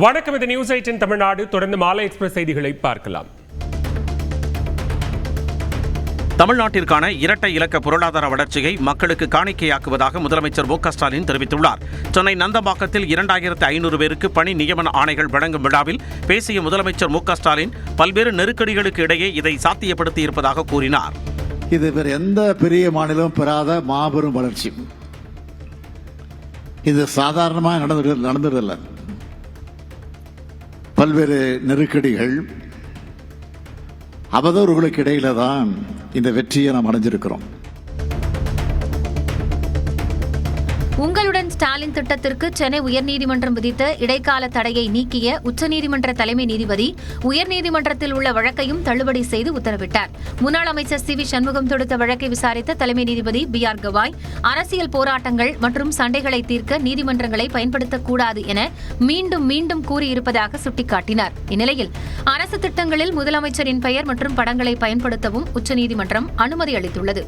வணக்கம், இது நியூஸ் 8 தமிழ்நாடு. தொடர்ந்து மாலை எக்ஸ்பிரஸ் செய்திகளை பார்க்கலாம். தமிழ்நாட்டிற்கான இரட்டை இலக்க பொருளாதார வளர்ச்சியை மக்களுக்கு காணிக்கையாக்குவதாக முதலமைச்சர் மு.க.ஸ்டாலின் தெரிவித்துள்ளார். சென்னை நந்தம்பாக்கத்தில் 2500 பேருக்கு பணி நியமன ஆணைகள் வழங்கும் விழாவில் பேசிய முதலமைச்சர் மு.க.ஸ்டாலின் பல்வேறு நெருக்கடிகளுக்கு இடையே இதை சாத்தியப்படுத்தி இருப்பதாக கூறினார். இது வேறு எந்த பெரிய மாநிலமும் பெறாத மாபெரும் வளர்ச்சி. இது சாதாரணமாக நடந்ததில்லை. பல்வேறு நெருக்கடிகள், அவதூறுகளுக்கு இடையில தான் இந்த வெற்றியை நாம் அடைஞ்சிருக்கிறோம். உங்களுடன் ஸ்டாலின் திட்டத்திற்கு சென்னை உயர்நீதிமன்றம் விதித்த இடைக்கால தடையை நீக்கிய உச்சநீதிமன்ற தலைமை நீதிபதி உயர்நீதிமன்றத்தில் உள்ள வழக்கையும் தள்ளுபடி செய்து உத்தரவிட்டார். முன்னாள் அமைச்சர் சி வி சண்முகம் தொடுத்த வழக்கை விசாரித்த தலைமை நீதிபதி B.R. கவாய் அரசியல் போராட்டங்கள் மற்றும் சண்டைகளை தீர்க்க நீதிமன்றங்களை பயன்படுத்தக்கூடாது என மீண்டும் மீண்டும் கூறியிருப்பதாக சுட்டிக்காட்டினார். இந்நிலையில் அரசு திட்டங்களில் முதலமைச்சரின் பெயர் மற்றும் படங்களை பயன்படுத்தவும் உச்சநீதிமன்றம் அனுமதி அளித்துள்ளது.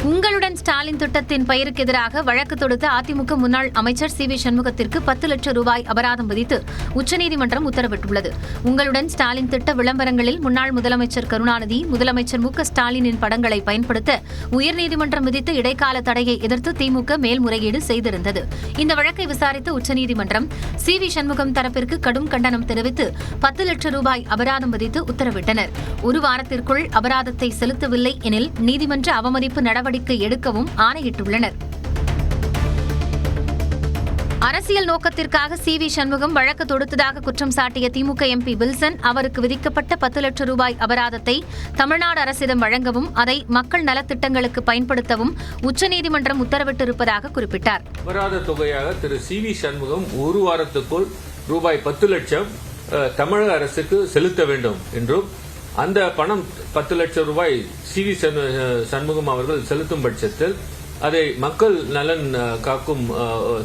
உங்களுடன் ஸ்டாலின் திட்டத்தின் பெயருக்கு எதிராக வழக்கு தொடுத்த அதிமுக முன்னாள் அமைச்சர் சி வி சண்முகத்திற்கு 10 லட்சம் ரூபாய் அபராதம் விதித்து உச்சநீதிமன்றம் உத்தரவிட்டுள்ளது. உங்களுடன் ஸ்டாலின் திட்ட விளம்பரங்களில் முன்னாள் முதலமைச்சர் கருணாநிதி, முதலமைச்சர் மு.க.ஸ்டாலினின் படங்களை பயன்படுத்த உயர்நீதிமன்றம் விதித்த இடைக்கால தடையை எதிர்த்து திமுக மேல்முறையீடு செய்திருந்தது. இந்த வழக்கை விசாரித்த உச்சநீதிமன்றம் சி வி சண்முகம் தரப்பிற்கு கடும் கண்டனம் தெரிவித்து 10 லட்சம் ரூபாய் அபராதம் விதித்து உத்தரவிட்டனர். ஒரு வாரத்திற்குள் அபராதத்தை செலுத்தவில்லை எனில் நீதிமன்ற அவமதிப்பு நடவடிக்கை எடுக்கவும் ஆணையிட்டுள்ளனர். அரசியல் நோக்கத்திற்காக சி வி சண்முகம் வழக்கு தொடுத்ததாக குற்றம் சாட்டிய திமுக MP வில்சன் அவருக்கு விதிக்கப்பட்ட 10 லட்சம் ரூபாய் அபராதத்தை தமிழ்நாடு அரசிடம் வழங்கவும் அதை மக்கள் நலத்திட்டங்களுக்கு பயன்படுத்தவும் உச்சநீதிமன்றம் உத்தரவிட்டிருப்பதாக குறிப்பிட்டார். அபராத தொகையாக திரு சி வி சண்முகம் ஒரு வாரத்துக்குள் ரூபாய் 10 லட்சம் தமிழக அரசுக்கு செலுத்த வேண்டும் என்றும், அந்த பணம் 10 லட்சம் ரூபாய் சி வி சண்முகம் அவர்கள் செலுத்தும் பட்சத்தில் அதை மக்கள் நலன் காக்கும்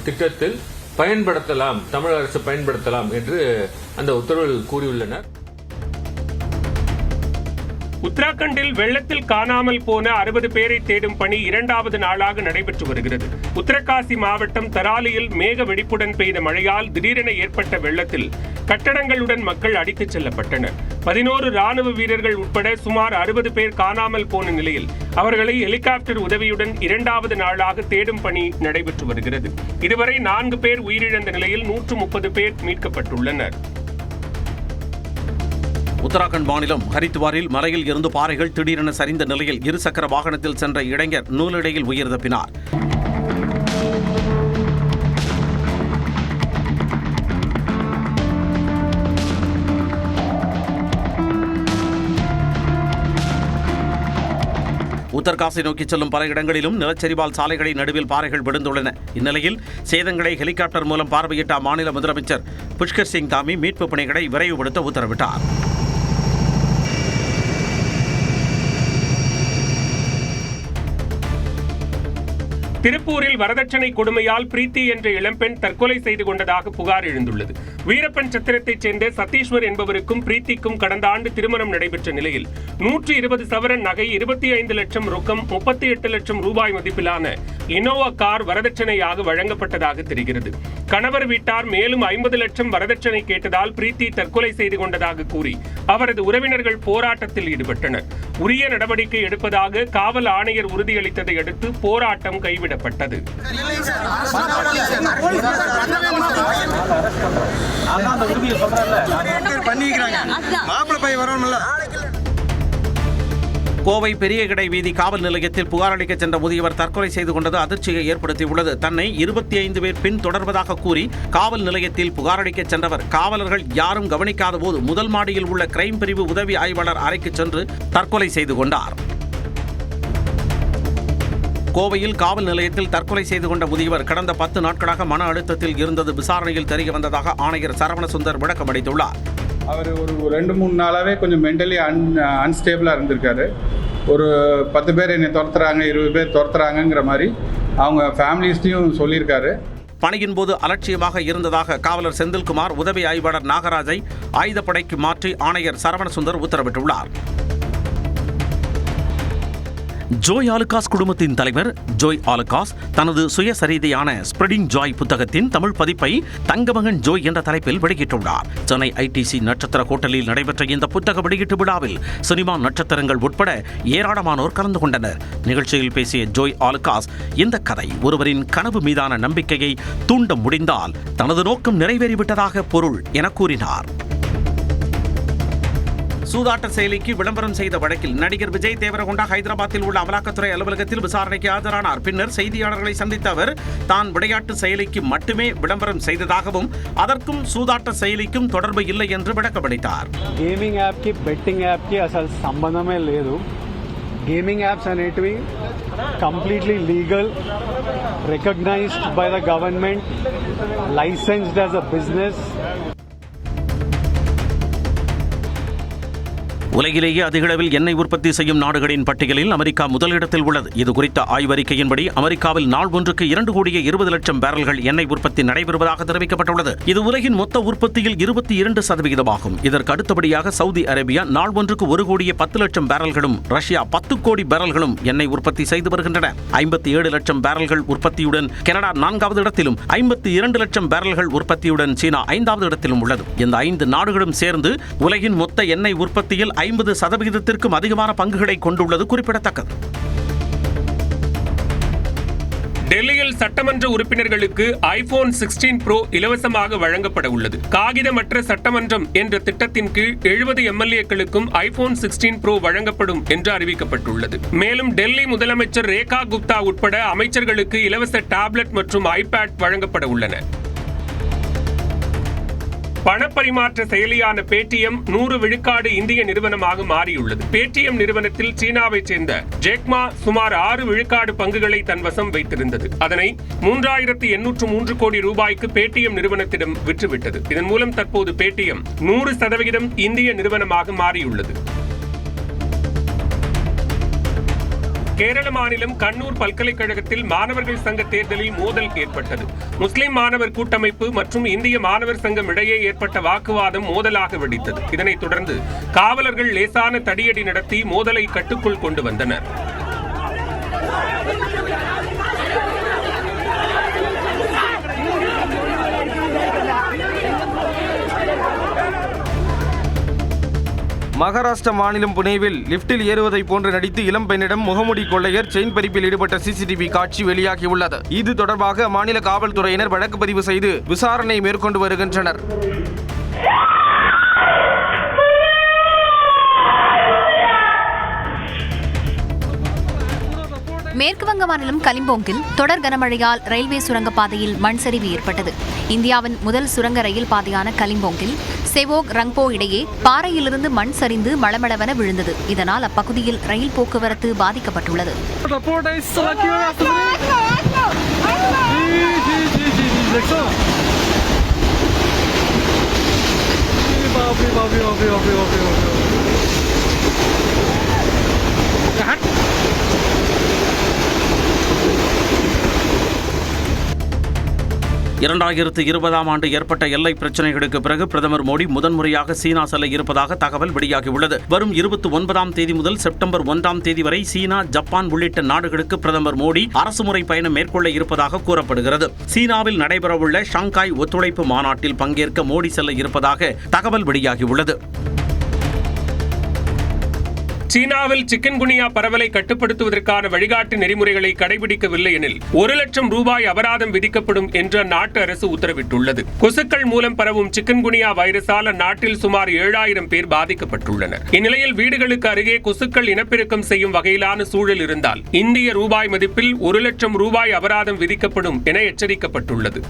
திட்டத்தில் பயன்படுத்தலாம், தமிழக அரசு பயன்படுத்தலாம் என்று அந்த உத்தரவில் கூறியுள்ளனர். உத்தராகண்டில் வெள்ளத்தில் காணாமல் போன 60 பேரை தேடும் பணி 2வது நாளாக நடைபெற்று வருகிறது. உத்தரகாசி மாவட்டம் தராலியில் மேக வெடிப்புடன் பெய்த மழையால் திடீரென ஏற்பட்ட வெள்ளத்தில் கட்டடங்களுடன் மக்கள் அடித்துச் செல்லப்பட்டனர். 11 ராணுவ வீரர்கள் உட்பட சுமார் 60 பேர் காணாமல் போன நிலையில் அவர்களை ஹெலிகாப்டர் உதவியுடன் 2வது நாளாக தேடும் பணி நடைபெற்று வருகிறது. இதுவரை 4 பேர் உயிரிழந்த நிலையில் 130 பேர் மீட்கப்பட்டுள்ளனர். உத்தராகண்ட் மாநிலம் ஹரித்வாரில் மலையில் இருந்து பாறைகள் திடீரென சரிந்த நிலையில் இருசக்கர வாகனத்தில் சென்ற இளைஞர் நூலிடையில் உயிர் தப்பினார். உத்தரகாசி நோக்கி செல்லும் பல இடங்களிலும் நிலச்சரிவால் சாலைகளின் நடுவில் பாறைகள் விழுந்துள்ளன. இந்நிலையில் சேதங்களை ஹெலிகாப்டர் மூலம் பார்வையிட்ட அம்மாநில முதலமைச்சர் புஷ்கர் சிங் தாமி மீட்பு பணிகளை விரைவுபடுத்த உத்தரவிட்டார். திருப்பூரில் வரதட்சணை கொடுமையால் பிரீத்தி என்ற இளம்பெண் தற்கொலை செய்து கொண்டதாக புகார் எழுந்துள்ளது. வீரப்பன் சத்திரத்தைச் சேர்ந்த சதீஸ்வர் என்பவருக்கும் பிரீத்திக்கும் கடந்த ஆண்டு திருமணம் நடைபெற்ற நிலையில் 120 சவரன் நகை, 25 லட்சம் ரொக்கம், 38 லட்சம் ரூபாய் மதிப்பிலான இனோவா கார் வரதட்சணையாக வழங்கப்பட்டதாக தெரிகிறது. கணவர் வீட்டார் மேலும் 50 லட்சம் வரதட்சணை கேட்டதால் பிரீத்தி தற்கொலை செய்து கொண்டதாக கூறி அவரது உறவினர்கள் போராட்டத்தில் ஈடுபட்டனர். உரிய நடவடிக்கை எடுப்பதாக காவல் ஆணையர் உறுதியளித்ததை அடுத்து போராட்டம் கைவிடப்பட்டது. கோவை பெரிய கடை வீதி காவல் நிலையத்தில் புகார் அளிக்க சென்ற முதியவர் தற்கொலை செய்து கொண்டது அதிர்ச்சியை ஏற்படுத்தியுள்ளது. தன்னை 25 பேர் பின் தொடர்வதாக கூறி காவல் நிலையத்தில் புகார் அளிக்க சென்றவர் காவலர்கள் யாரும் கவனிக்காத போது முதல் மாடியில் உள்ள கிரைம் பிரிவு உதவி ஆய்வாளர் அறைக்கு சென்று தற்கொலை செய்து கொண்டார். கோவையில் காவல் நிலையத்தில் தற்கொலை செய்து கொண்ட முதியவர் கடந்த 10 நாட்களாக மன அழுத்தத்தில் இருந்தது விசாரணையில் தெரிய வந்ததாக ஆணையர் சரவணசுந்தர் விளக்கம் அளித்துள்ளார். அவர் ஒரு 2-3 நாளாகவே கொஞ்சம் மென்டலி அன்ஸ்டேபிளாக இருந்திருக்காரு. ஒரு 10 பேர் என்னை துரத்துறாங்க, 20 பேர் துரத்துறாங்கங்கிற மாதிரி அவங்க ஃபேமிலிஸ்டையும் சொல்லியிருக்காரு. பணியின் போது அலட்சியமாக இருந்ததாக காவலர் செந்தில்குமார், உதவி ஆய்வாளர் நாகராஜை ஆயுதப்படைக்கு மாற்றி ஆணையர் சரவணசுந்தர் உத்தரவிட்டுள்ளார். ஜோய் ஆலுகாஸ் குடும்பத்தின் தலைவர் ஜோய் ஆலுகாஸ் தனது சுயசரிதையான ஸ்ப்ரெடிங் ஜாய் புத்தகத்தின் தமிழ் பதிப்பை தங்கமகன் ஜோய் என்ற தலைப்பில் வெளியிட்டுள்ளார். சென்னை ஐடிசி நட்சத்திர ஹோட்டலில் நடைபெற்ற இந்த புத்தக வெளியீட்டு விழாவில் சினிமா நட்சத்திரங்கள் உட்பட ஏராளமானோர் கலந்து கொண்டனர். நிகழ்ச்சியில் பேசிய ஜோய் ஆலுகாஸ், இந்த கதை ஒருவரின் கனவு மீதான நம்பிக்கையை தூண்ட முடிந்தால் தனது நோக்கம் நிறைவேறிவிட்டதாக பொருள் என கூறினார். சூதாட்ட செயலிக்கு விளம்பரம் செய்த வழக்கில் நடிகர் விஜய் தேவரகொண்டா ஹைதராபாத்தில் உள்ள அமலாக்கத்துறை அலுவலகத்தில் விசாரணைக்கு ஆஜரானார். பின்னர் செய்தியாளர்களை சந்தித்த அவர் தான் விளையாட்டு செயலிக்கு மட்டுமே விளம்பரம் செய்ததாகவும் அதற்கும் சூதாட்ட செயலிக்கும் தொடர்பு இல்லை என்று விளக்கமளித்தார். గేమింగ్ యాప్ కి బెట్టింగ్ యాప్ కి అసలు సంబంధమే లేదు. గేమింగ్ యాప్స్ అనేటివి completely legal, recognised by the government, licensed as a business. உலகிலேயே அதிகளவில் எண்ணெய் உற்பத்தி செய்யும் நாடுகளின் பட்டியலில் அமெரிக்கா முதலிடத்தில் உள்ளது. இது குறித்த ஆய்வறிக்கையின்படி அமெரிக்காவில் நாள் ஒன்றுக்கு 2,20,00,000 பேரல்கள் எண்ணெய் உற்பத்தி நடைபெறுவதாக தெரிவிக்கப்பட்டுள்ளது. இது உலகின் மொத்த உற்பத்தியில் 22% இதற்கு அடுத்தபடியாக சவுதி அரேபியா நாள் ஒன்றுக்கு 1,10,00,000 பேரல்களும், ரஷ்யா 10 கோடி பேரல்களும் எண்ணெய் உற்பத்தி செய்து வருகின்றன. 57 லட்சம் பேரல்கள் உற்பத்தியுடன் கனடா 4வது இடத்திலும், 52 லட்சம் பேரல்கள் உற்பத்தியுடன் சீனா 5வது இடத்திலும் உள்ளது. இந்த 5 நாடுகளும் சேர்ந்து உலகின் மொத்த எண்ணெய் உற்பத்தியில் 50% அதிகமான பங்குகளை கொண்டுள்ளது குறிப்பிடத்தக்கது. டெல்லியில் சட்டமன்ற உறுப்பினர்களுக்கு iPhone 16 Pro இலவசமாக வழங்கப்பட உள்ளது. காகிதமற்ற சட்டமன்றம் என்ற திட்டத்தின் கீழ் 70 MLA-க்களுக்கும் iPhone 16 Pro வழங்கப்படும் என்று அறிவிக்கப்பட்டுள்ளது. மேலும் டெல்லி முதலமைச்சர் ரேகா குப்தா உட்பட அமைச்சர்களுக்கு இலவச டேப்லெட் மற்றும் iPad வழங்கப்பட உள்ளன. பணப்பரிமாற்ற செயலியான பேடிஎம் 100 விழுக்காடு இந்திய நிறுவனமாக மாறியுள்ளது. பேடிஎம் நிறுவனத்தில் சீனாவைச் சேர்ந்த ஜேக்மா சுமார் 6 விழுக்காடு பங்குகளை தன்வசம் வைத்திருந்தது. அதனை 3,803 கோடி ரூபாய்க்கு பேடிஎம் நிறுவனத்திடம் விற்றுவிட்டது. இதன் மூலம் தற்போது பேடிஎம் 100% இந்திய நிறுவனமாக மாறியுள்ளது. கேரள மாநிலம் கண்ணூர் பல்கலைக்கழகத்தில் மாணவர்கள் சங்க தேர்தலில் மோதல் ஏற்பட்டது. முஸ்லிம் மாணவர் கூட்டமைப்பு மற்றும் இந்திய மாணவர் சங்கம் இடையே ஏற்பட்ட வாக்குவாதம் மோதலாக வெடித்தது. இதனைத் தொடர்ந்து காவலர்கள் லேசான தடியடி நடத்தி மோதலை கட்டுக்குள் கொண்டு வந்தனர். மகாராஷ்டிரா மாநிலம் புனேவில் லிப்டில் ஏறுவதை போன்று நடித்து இளம் பெண்ணிடம் முகமூடி கொள்ளையர் செயின் பறிப்பில் ஈடுபட்ட சிசிடிவி காட்சி வெளியாகியுள்ளது. இது தொடர்பாக மாநில காவல்துறையினர் வழக்கு பதிவு செய்து விசாரணை மேற்கொண்டு வருகின்றனர். மேற்குவங்க மாநிலம் கலிம்போங்கில் தொடர் கனமழையால் ரயில்வே சுரங்கப்பாதையில் மண் சரிவு ஏற்பட்டது. இந்தியாவின் முதல் சுரங்க ரயில் பாதையான கலிம்போங்கில் செவோக் ரங்போ இடையே பாறையிலிருந்து மண் சரிந்து மளமளவென விழுந்தது. இதனால் அப்பகுதியில் ரயில் போக்குவரத்து பாதிக்கப்பட்டுள்ளது. ஆண்டு ஏற்பட்ட எல்லை பிரச்சினைகளுக்கு பிறகு பிரதமர் மோடி முதன்முறையாக சீனா செல்ல இருப்பதாக தகவல் வெளியாகியுள்ளது. வரும் 29ஆம் தேதி முதல் செப்டம்பர் 1ஆம் தேதி வரை சீனா, ஜப்பான் உள்ளிட்ட நாடுகளுக்கு பிரதமர் மோடி அரசுமுறை பயணம் மேற்கொள்ள இருப்பதாக கூறப்படுகிறது. சீனாவில் நடைபெறவுள்ள ஷாங்காய் ஒத்துழைப்பு மாநாட்டில் பங்கேற்க மோடி செல்ல இருப்பதாக தகவல் வெளியாகியுள்ளது. சீனாவில் சிக்கன்குனியா பரவலை கட்டுப்படுத்துவதற்கான வழிகாட்டு நெறிமுறைகளை கடைபிடிக்கவில்லை எனில் 1 லட்சம் ரூபாய் அபராதம் விதிக்கப்படும் என்று அந்நாட்டு அரசு உத்தரவிட்டுள்ளது. கொசுக்கள் மூலம் பரவும் சிக்கன்குனியா வைரஸால் அந்நாட்டில் சுமார் 7,000 பேர் பாதிக்கப்பட்டுள்ளனர். இந்நிலையில் வீடுகளுக்கு அருகே கொசுக்கள் இனப்பெருக்கம் செய்யும் வகையிலான சூழல் இருந்தால் இந்திய ரூபாய் மதிப்பில் 1 லட்சம் ரூபாய் அபராதம் விதிக்கப்படும் என எச்சரிக்கப்பட்டுள்ளது.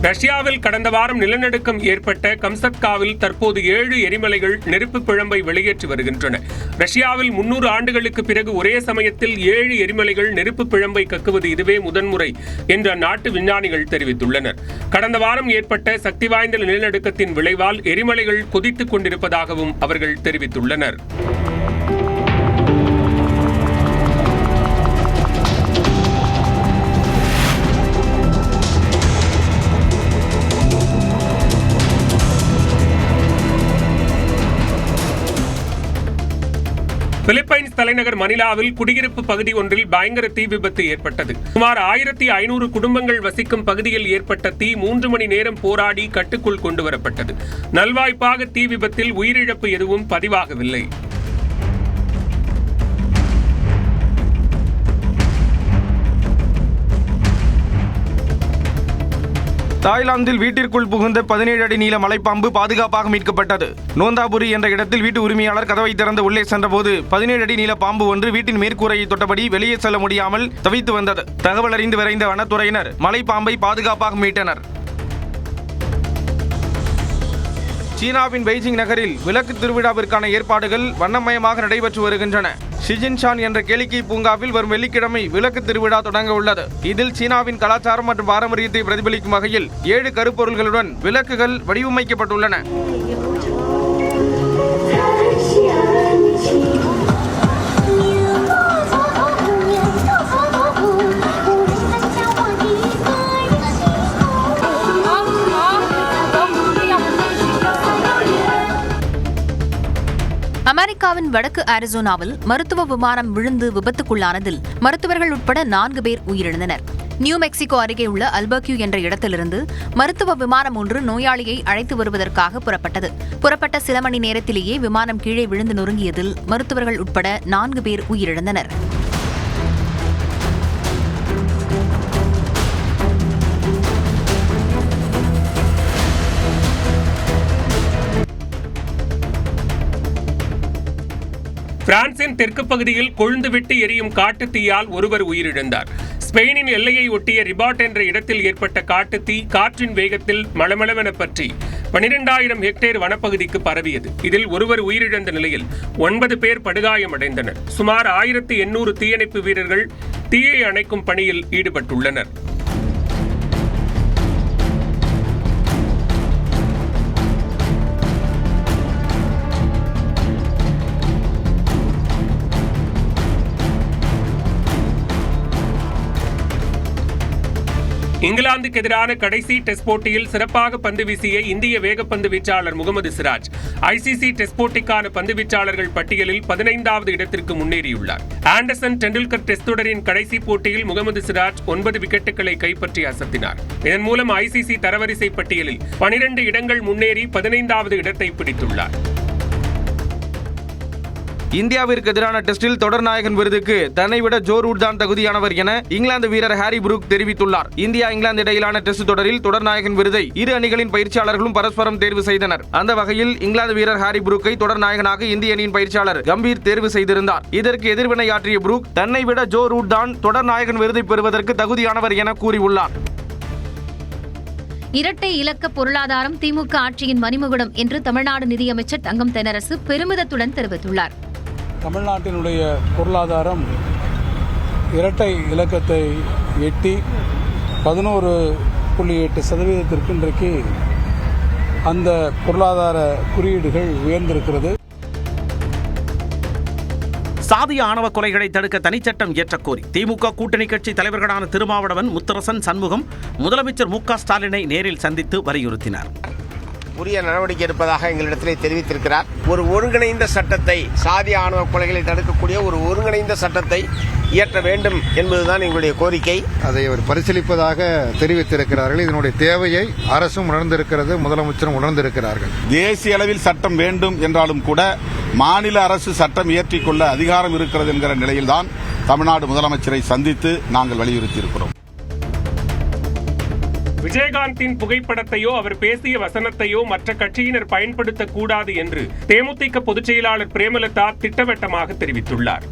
ரஷ்யாவில் கடந்த வாரம் நிலநடுக்கம் ஏற்பட்ட கம்சத்காவில் தற்போது 7 எரிமலைகள் நெருப்பு பிழம்பை வெளியேற்றி வருகின்றன. ரஷ்யாவில் 300 ஆண்டுகளுக்கு பிறகு ஒரே சமயத்தில் 7 எரிமலைகள் நெருப்பு பிழம்பை கக்குவது இதுவே முதன்முறை என்று அந்நாட்டு விஞ்ஞானிகள் தெரிவித்துள்ளனர். கடந்த வாரம் ஏற்பட்ட சக்தி வாய்ந்த நிலநடுக்கத்தின் விளைவால் எரிமலைகள் கொதித்துக் கொண்டிருப்பதாகவும் அவர்கள் தெரிவித்துள்ளனர். பிலிப்பைன்ஸ் தலைநகர் மணிலாவில் குடியிருப்பு பகுதி ஒன்றில் பயங்கர தீ விபத்து ஏற்பட்டது. சுமார் 1500 குடும்பங்கள் வசிக்கும் பகுதியில் ஏற்பட்ட தீ 3 மணி நேரம் போராடி கட்டுக்குள் கொண்டுவரப்பட்டது. நல்வாய்ப்பாக தீ விபத்தில் உயிரிழப்பு எதுவும் பதிவாகவில்லை. தாய்லாந்தில் வீட்டிற்குள் புகுந்த 17 அடி நீள மலைப்பாம்பு பாதுகாப்பாக மீட்கப்பட்டது. நோந்தாபுரி என்ற இடத்தில் வீட்டு உரிமையாளர் கதவை திறந்து உள்ளே சென்றபோது 17 அடி நீள பாம்பு ஒன்று வீட்டின் மேற்கூரையை தொட்டபடி வெளியே செல்ல முடியாமல் தவித்து வந்தது. தகவல் அறிந்து விரைந்த வனத்துறையினர் மலைப்பாம்பை பாதுகாப்பாக மீட்டனர். சீனாவின் பெய்ஜிங் நகரில் விளக்கு திருவிழாவிற்கான ஏற்பாடுகள் வண்ணமயமாக நடைபெற்று வருகின்றன. ஷிஜின்ஷான் என்ற கேளிக்கை பூங்காவில் வரும் வெள்ளிக்கிழமை விளக்கு திருவிழா தொடங்க உள்ளது. இதில் சீனாவின் கலாச்சாரம் மற்றும் பாரம்பரியத்தை பிரதிபலிக்கும் வகையில் 7 கருப்பொருள்களுடன் விளக்குகள் வடிவமைக்கப்பட்டுள்ளன. அமெரிக்காவின் வடக்கு அரிசோனாவில் மருத்துவ விமானம் விழுந்து விபத்துக்குள்ளானதில் மருத்துவர்கள் உட்பட 4 பேர் உயிரிழந்தனர். நியூ மெக்சிகோ அருகே உள்ள அல்பக்யூ என்ற இடத்திலிருந்து மருத்துவ விமானம் ஒன்று நோயாளியை அழைத்து வருவதற்காக புறப்பட்டது. புறப்பட்ட சில மணி நேரத்திலேயே விமானம் கீழே விழுந்து நொறுங்கியதில் மருத்துவர்கள் உட்பட 4 பேர் உயிரிழந்தனர். பிரான்சின் தெற்கு பகுதியில் கொழுந்துவிட்டு எரியும் காட்டுத் தீயால் ஒருவர் உயிரிழந்தார். ஸ்பெயினின் எல்லையை ஒட்டிய ரிபாட் என்ற இடத்தில் ஏற்பட்ட காட்டுத் தீ காற்றின் வேகத்தில் மளமளவென பற்றி 12,000 ஹெக்டேர் வனப்பகுதிக்கு பரவியது. இதில் ஒருவர் உயிரிழந்த நிலையில் 9 பேர் படுகாயமடைந்தனர். சுமார் 1800 தீயணைப்பு வீரர்கள் தீயை அணைக்கும் பணியில் ஈடுபட்டுள்ளனர். இங்கிலாந்துக்கு எதிரான கடைசி டெஸ்ட் போட்டியில் சிறப்பாக பந்து வீசிய இந்திய வேகப்பந்து வீச்சாளர் முகமது சிராஜ் ஐசிசி டெஸ்ட் போட்டிக்கான பந்து வீச்சாளர்கள் பட்டியலில் 15வது இடத்திற்கு முன்னேறியுள்ளார். ஆண்டர்சன் டெண்டுல்கர் டெஸ்ட் தொடரின் கடைசி போட்டியில் முகமது சிராஜ் 9 விக்கெட்டுகளை கைப்பற்றி அசத்தினார். இதன் மூலம் ஐசிசி தரவரிசை பட்டியலில் 12 இடங்கள் முன்னேறி 15வது இடத்தை பிடித்துள்ளார். இந்தியாவிற்கு எதிரான டெஸ்டில் தொடர் நாயகன் விருதுக்கு தன்னை விட ஜோ ரூட் தான் தகுதியானவர் என இங்கிலாந்து வீரர் ஹாரி புரூக் தெரிவித்துள்ளார். இந்தியா இங்கிலாந்து இடையிலான டெஸ்ட் தொடரில் தொடர் நாயகன் விருதை இரு அணிகளின் பயிற்சியாளர்களும் பரஸ்பரம் தேர்வு செய்தனர். அந்த வகையில் இங்கிலாந்து வீரர் ஹாரி புரூக்கை தொடர் நாயகனாக இந்திய அணியின் பயிற்சியாளர் கம்பீர் தேர்வு செய்திருந்தார். இதற்கு எதிர்வினையாற்றிய புரூக் தன்னை விட ஜோ ரூட் தான் தொடர் நாயகன் விருதை பெறுவதற்கு தகுதியானவர் என கூறியுள்ளார். இரட்டை இலக்க பொருளாதாரம் திமுக ஆட்சியின் மணிமகுடம் என்று தமிழ்நாடு நிதியமைச்சர் தங்கம் தென்னரசு பெருமிதத்துடன் தெரிவித்துள்ளார். தமிழ்நாட்டினுடைய பொருளாதாரம் இரட்டை இலக்கத்தை எட்டி 11.8% இன்றைக்கு அந்த பொருளாதார குறியீடுகள் உயர்ந்திருக்கிறது. சாதிய ஆணவ கொலைகளை தடுக்க தனிச்சட்டம் இயற்றக்கோரி திமுக கூட்டணி கட்சி தலைவர்களான திருமாவளவன், முத்தரசன், சண்முகம் முதலமைச்சர் மு க ஸ்டாலினை நேரில் சந்தித்து வலியுறுத்தினார். உரிய நடவடிக்கை எடுப்பதாக எங்களிடத்திலே தெரிவித்திருக்கிறார். ஒரு ஒருங்கிணைந்த சட்டத்தை, சாதி ஆணவ கொலைகளை தடுக்கக்கூடிய ஒரு ஒருங்கிணைந்த சட்டத்தை இயற்ற வேண்டும் என்பதுதான் எங்களுடைய கோரிக்கை. அதை அவர் பரிசீலிப்பதாக தெரிவித்திருக்கிறார்கள். இதனுடைய தேவையை அரசும் உணர்ந்திருக்கிறது, முதலமைச்சரும் உணர்ந்திருக்கிறார்கள். தேசிய அளவில் சட்டம் வேண்டும் என்றாலும் கூட மாநில அரசு சட்டம் இயற்றிக்கொள்ள அதிகாரம் இருக்கிறது என்கிற நிலையில்தான் தமிழ்நாடு முதலமைச்சரை சந்தித்து நாங்கள் வலியுறுத்தியிருக்கிறோம். விஜயகாந்தின் புகைப்படத்தையோ அவர் பேசிய வசனத்தையோ மற்ற கட்சியினர் பயன்படுத்தக்கூடாது என்று தேமுதிக பொதுச் செயலாளர் பிரேமலதா திட்டவட்டமாக தெரிவித்துள்ளார்.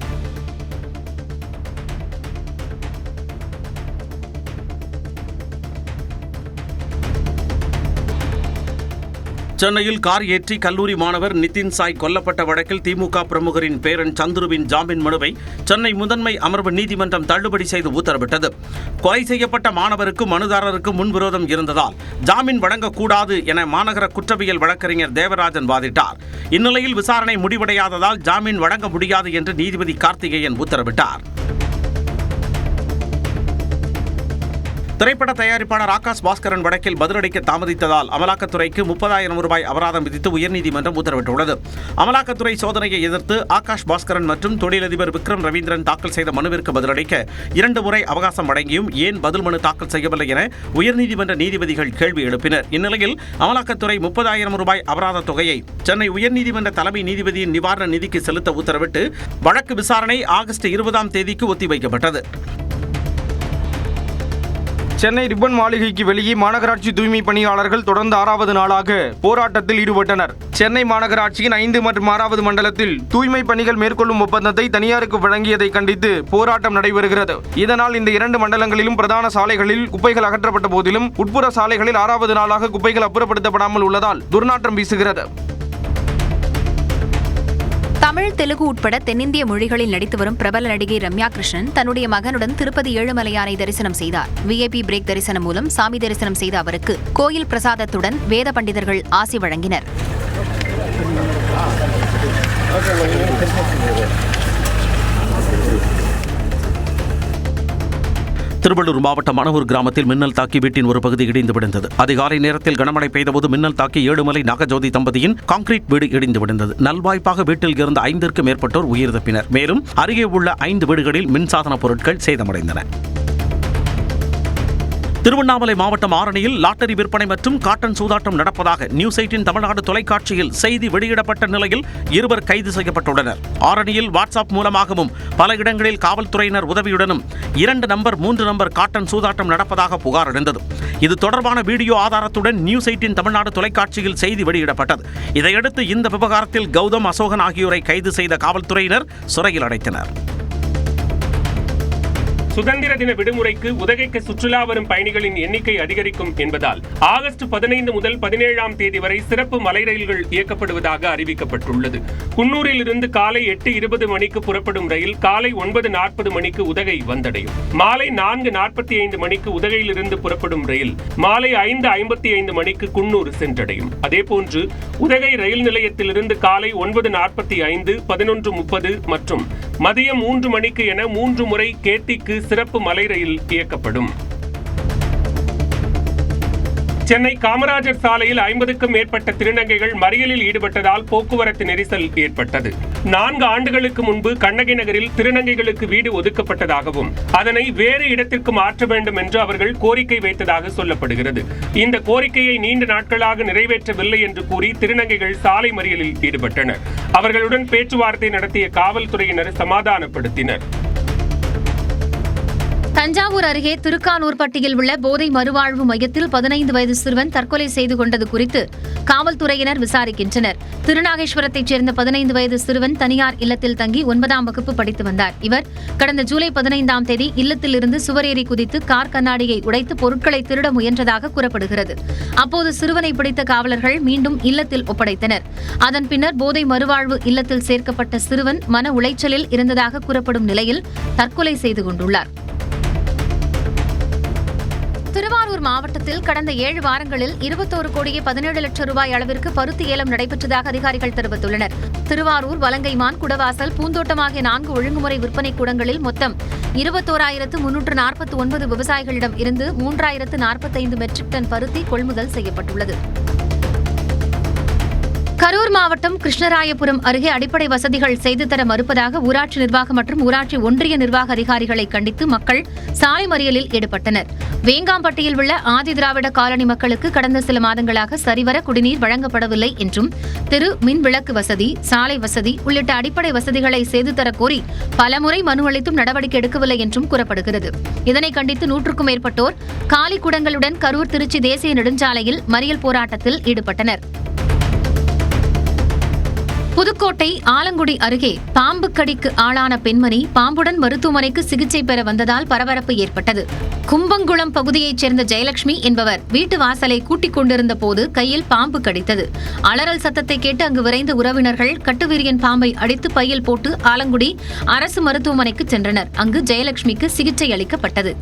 சென்னையில் கார் ஏற்றி கல்லூரி மாணவர் நிதின் சாய் கொல்லப்பட்ட வழக்கில் திமுக பிரமுகரின் பேரன் சந்துருவின் ஜாமீன் மனுவை சென்னை முதன்மை அமர்வு நீதிமன்றம் தள்ளுபடி செய்து உத்தரவிட்டது. கொலை செய்யப்பட்ட மாணவருக்கு மனுதாரருக்கு முன்விரோதம் இருந்ததால் ஜாமீன் வழங்கக்கூடாது என மாநகர குற்றவியல் வழக்கறிஞர் தேவராஜன் வாதிட்டார். இந்நிலையில் விசாரணை முடிவடையாததால் ஜாமீன் வழங்க முடியாது என்று நீதிபதி கார்த்திகேயன் உத்தரவிட்டார். திரைப்பட தயாரிப்பாளர் ஆகாஷ் பாஸ்கரன் வழக்கில் பதிலளிக்க தாமதித்ததால் அமலாக்கத்துறைக்கு 30,000 ரூபாய் அபராதம் விதித்து உயர்நீதிமன்றம் உத்தரவிட்டுள்ளது. அமலாக்கத்துறை சோதனையை எதிர்த்து ஆகாஷ் பாஸ்கரன் மற்றும் தொழிலதிபர் விக்ரம் ரவீந்திரன் தாக்கல் செய்த மனுவிற்கு பதிலளிக்க 2 முறை அவகாசம் வழங்கியும் ஏன் பதில் மனு தாக்கல் செய்யவில்லை என உயர்நீதிமன்ற நீதிபதிகள் கேள்வி எழுப்பினர். இந்நிலையில் அமலாக்கத்துறை 30,000 ரூபாய் அபராத தொகையை சென்னை உயர்நீதிமன்ற தலைமை நீதிபதியின் நிவாரண நிதிக்கு செலுத்த உத்தரவிட்டு வழக்கு விசாரணை ஆகஸ்ட் 20ஆம் தேதிக்கு ஒத்திவைக்கப்பட்டது. சென்னை ரிப்பன் மாளிகைக்கு வெளியே மாநகராட்சி தூய்மை பணியாளர்கள் தொடர்ந்து 6வது நாளாக போராட்டத்தில் ஈடுபட்டனர். சென்னை மாநகராட்சியின் 5 மற்றும் 6வது மண்டலத்தில் தூய்மை பணிகள் மேற்கொள்ளும் ஒப்பந்தத்தை தனியாருக்கு வழங்கியதை கண்டித்து போராட்டம் நடைபெறுகிறது. இதனால் இந்த 2 மண்டலங்களிலும் பிரதான சாலைகளில் குப்பைகள் அகற்றப்பட்ட போதிலும் உட்புற சாலைகளில் 6வது நாளாக குப்பைகள் அப்புறப்படுத்தப்படாமல் உள்ளதால் துர்நாற்றம் வீசுகிறது. தமிழ், தெலுங்கு உட்பட தென்னிந்திய மொழிகளில் நடித்து வரும் பிரபல நடிகை ரம்யா கிருஷ்ணன் தன்னுடைய மகனுடன் திருப்பதி ஏழுமலையானை தரிசனம் செய்தார். VIP பிரேக் தரிசனம் மூலம் சாமி தரிசனம் செய்த அவருக்கு கோயில் பிரசாதத்துடன் வேத பண்டிதர்கள் ஆசி வழங்கினர். திருவள்ளூர் மாவட்டம் மணவூர் கிராமத்தில் மின்னல் தாக்கி வீட்டின் ஒரு பகுதி இடிந்து விழுந்தது. அதிகாலை நேரத்தில் கனமழை பெய்தபோது மின்னல் தாக்கி ஏழுமலை நாகஜோதி தம்பதியின் கான்கிரீட் வீடு இடிந்து விழுந்தது. நல்வாய்ப்பாக வீட்டில் இருந்த 5க்கும் மேற்பட்டோர் உயிர் தப்பினர். மேலும் அருகே உள்ள 5 வீடுகளில் மின்சாதன பொருட்கள் சேதமடைந்தன. திருவண்ணாமலை மாவட்டம் ஆரணியில் லாட்டரி விற்பனை மற்றும் காட்டன் சூதாட்டம் நடப்பதாக நியூஸ் 18 தமிழ்நாடு தொலைக்காட்சியில் செய்தி வெளியிடப்பட்ட நிலையில் 2 கைது செய்யப்பட்டுள்ளனர். ஆரணியில் வாட்ஸ்அப் மூலமாகவும் பல இடங்களில் காவல்துறையினர் உதவியுடனும் 2 நம்பர் 3 நம்பர் காட்டன் சூதாட்டம் நடப்பதாக புகார் எழுந்தது. இது தொடர்பான வீடியோ ஆதாரத்துடன் நியூஸ் 18 தமிழ்நாடு தொலைக்காட்சியில் செய்தி வெளியிடப்பட்டது. இதையடுத்து இந்த விவகாரத்தில் கௌதம், அசோகன் ஆகியோரை கைது செய்த காவல்துறையினர் சிறையில் அடைத்தனர். சுதந்திர தின விடுமுறைக்கு உதகைக்கு சுற்றுலா வரும் பயணிகளின் எண்ணிக்கை அதிகரிக்கும் என்பதால் ஆகஸ்ட் 15 முதல் 17ஆம் தேதி வரை சிறப்பு மலை ரயில்கள் இயக்கப்படுவதாக அறிவிக்கப்பட்டுள்ளது. குன்னூரில் இருந்து காலை 8:20 மணிக்கு புறப்படும் ரயில் காலை 9:40 மணிக்கு உதகை வந்தடையும். மாலை 4:45 மணிக்கு உதகையிலிருந்து புறப்படும் ரயில் மாலை 5:55 மணிக்கு குன்னூர் சென்றடையும். அதேபோன்று உதகை ரயில் நிலையத்திலிருந்து காலை 9:45, 11:30 மற்றும் மதியம் 3 மணிக்கு என 3 முறை கேத்திக்கு சிறப்பு மலை ரயில் இயக்கப்படும். சென்னை காமராஜர் சாலையில் 50க்கும் மேற்பட்ட திருநங்கைகள் மறியலில் ஈடுபட்டதால் போக்குவரத்து நெரிசல் ஏற்பட்டது. 4 ஆண்டுகளுக்கு முன்பு கண்ணகி நகரில் திருநங்கைகளுக்கு வீடு ஒதுக்கப்பட்டதாகவும் அதனை வேறு இடத்திற்கு மாற்ற வேண்டும் என்று அவர்கள் கோரிக்கை வைத்ததாக சொல்லப்படுகிறது. இந்த கோரிக்கையை நீண்ட நாட்களாக நிறைவேற்றவில்லை என்று கூறி திருநங்கைகள் சாலை மறியலில் ஈடுபட்டனர். அவர்களுடன் பேச்சுவார்த்தை நடத்திய காவல்துறையினர் சமாதானப்படுத்தினர். தஞ்சாவூர் அருகே திருக்கானூர்பட்டியில் உள்ள போதை மறுவாழ்வு மையத்தில் 15 வயது சிறுவன் தற்கொலை செய்து கொண்டது குறித்து காவல்துறையினர் விசாரிக்கின்றனர். திருநாகேஸ்வரத்தைச் சேர்ந்த 15 வயது சிறுவன் தனியார் இல்லத்தில் தங்கி 9ஆம் வகுப்பு படித்து வந்தார். இவர் கடந்த ஜூலை 15ஆம் தேதி இல்லத்தில் இருந்து சுவரேறி குதித்து கார் கண்ணாடியை உடைத்து பொருட்களை திருட முயன்றதாக கூறப்படுகிறது. அப்போது சிறுவனை பிடித்த காவலர்கள் மீண்டும் இல்லத்தில் ஒப்படைத்தனர். அதன் பின்னர் போதை மறுவாழ்வு இல்லத்தில் சேர்க்கப்பட்ட சிறுவன் மன உளைச்சலில் இருந்ததாக கூறப்படும் நிலையில் தற்கொலை செய்து கொண்டுள்ளார். திருவாரூர் மாவட்டத்தில் கடந்த 7 வாரங்களில் 21 கோடியே 17 லட்சம் ரூபாய் அளவிற்கு பருத்தி ஏலம் நடைபெற்றதாக அதிகாரிகள் தெரிவித்துள்ளனர். திருவாரூர், வலங்கைமான், குடவாசல், பூந்தோட்டம் ஆகிய 4 ஒழுங்குமுறை விற்பனை கூடங்களில் மொத்தம் 21,349 விவசாயிகளிடம் இருந்து 3,045 மெட்ரிக் டன் பருத்தி கொள்முதல் செய்யப்பட்டுள்ளது. கரூர் மாவட்டம் கிருஷ்ணராயபுரம் அருகே அடிப்படை வசதிகள் செய்து தர மறுப்பதாக ஊராட்சி நிர்வாகம் மற்றும் ஊராட்சி ஒன்றிய நிர்வாக அதிகாரிகளை கண்டித்து மக்கள் சாலை மறியலில் ஈடுபட்டனர். வேங்காம்பட்டியில் உள்ள ஆதி திராவிட காலனி மக்களுக்கு கடந்த சில மாதங்களாக சரிவர குடிநீர் வழங்கப்படவில்லை என்றும் தெரு மின் விளக்கு வசதி, சாலை வசதி உள்ளிட்ட அடிப்படை வசதிகளை செய்து தர கோரி பலமுறை மனு அளித்தும் நடவடிக்கை எடுக்கவில்லை என்றும் கூறப்படுகிறது. இதனை கண்டித்து 100க்கும் மேற்பட்டோர் காலி குடங்களுடன் கரூர் திருச்சி தேசிய நெடுஞ்சாலையில் மறியல் போராட்டத்தில் ஈடுபட்டனர். புதுக்கோட்டை ஆலங்குடி அருகே பாம்பு கடிக்கு ஆளான பெண்மணி பாம்புடன் மருத்துவமனைக்கு சிகிச்சை பெற வந்ததால் பரபரப்பு ஏற்பட்டது. கும்பங்குளம் பகுதியைச் சேர்ந்த ஜெயலட்சுமி என்பவர் வீட்டு வாசலை கூட்டிக் கொண்டிருந்த போது கையில் பாம்பு கடித்தது. அலறல் சத்தத்தை கேட்டு அங்கு விரைந்த உறவினர்கள் கட்டுவிரியன் பாம்பை அடித்து பையில் போட்டு ஆலங்குடி அரசு மருத்துவமனைக்கு சென்றனர். அங்கு ஜெயலட்சுமிக்கு சிகிச்சை அளிக்கப்பட்டது.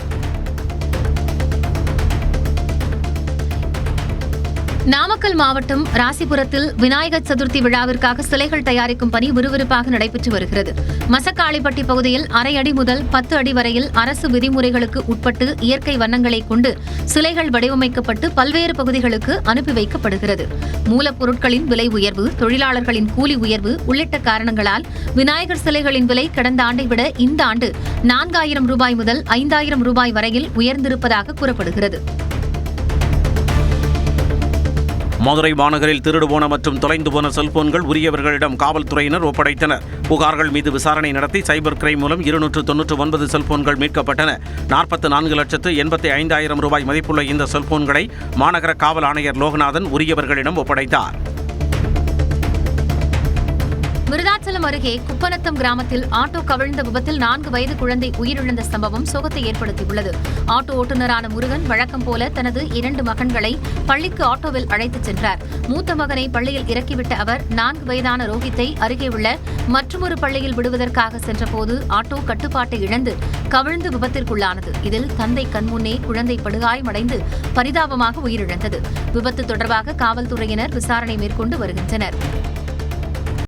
நாமக்கல் மாவட்டம் ராசிபுரத்தில் விநாயகர் சதுர்த்தி விழாவிற்காக சிலைகள் தயாரிக்கும் பணி விறுவிறுப்பாக நடைபெற்று வருகிறது. மசக்காளிப்பட்டி பகுதியில் 1/2 அடி முதல் 10 அடி வரையில் அரசு விதிமுறைகளுக்கு உட்பட்டு இயற்கை வண்ணங்களை கொண்டு சிலைகள் வடிவமைக்கப்பட்டு பல்வேறு பகுதிகளுக்கு அனுப்பி வைக்கப்படுகிறது. மூலப்பொருட்களின் விலை உயர்வு, தொழிலாளர்களின் கூலி உயர்வு உள்ளிட்ட காரணங்களால் விநாயகர் சிலைகளின் விலை கடந்த ஆண்டை விட இந்த ஆண்டு 4000 ரூபாய் முதல் 5000 ரூபாய் வரையில் உயர்ந்திருப்பதாக கூறப்படுகிறது. மதுரை மாநகரில் திருடு போன மற்றும் தொலைந்து போன செல்போன்கள் உரியவர்களிடம் காவல்துறையினர் ஒப்படைத்தனர். புகார்கள் மீது விசாரணை நடத்தி சைபர் கிரைம் மூலம் 299 செல்போன்கள் மீட்கப்பட்டன. 44,85,000 ரூபாய் மதிப்புள்ள இந்த செல்போன்களை மாநகர காவல் ஆணையர் லோகநாதன் உரியவர்களிடம் ஒப்படைத்தார். விருதாச்சலம் அருகே குப்பநத்தம் கிராமத்தில் ஆட்டோ கவிழ்ந்த விபத்தில் 4 வயது குழந்தை உயிரிழந்த சம்பவம் சோகத்தை ஏற்படுத்தியுள்ளது. ஆட்டோ ஓட்டுநரான முருகன் வழக்கம் போல தனது 2 மகன்களை பள்ளிக்கு ஆட்டோவில் அழைத்துச் சென்றார். மூத்த மகனை பள்ளியில் இறக்கிவிட்ட அவர் 4 வயதான ரோஹித்தை அருகே உள்ள மற்றொரு பள்ளியில் விடுவதற்காக சென்றபோது ஆட்டோ கட்டுப்பாட்டை இழந்து கவிழ்ந்து விபத்திற்குள்ளானது. இதில் தந்தை கண்முன்னே குழந்தை படுகாயமடைந்து பரிதாபமாக உயிரிழந்தது. விபத்து தொடர்பாக காவல்துறையினர் விசாரணை மேற்கொண்டு வருகின்றனர்.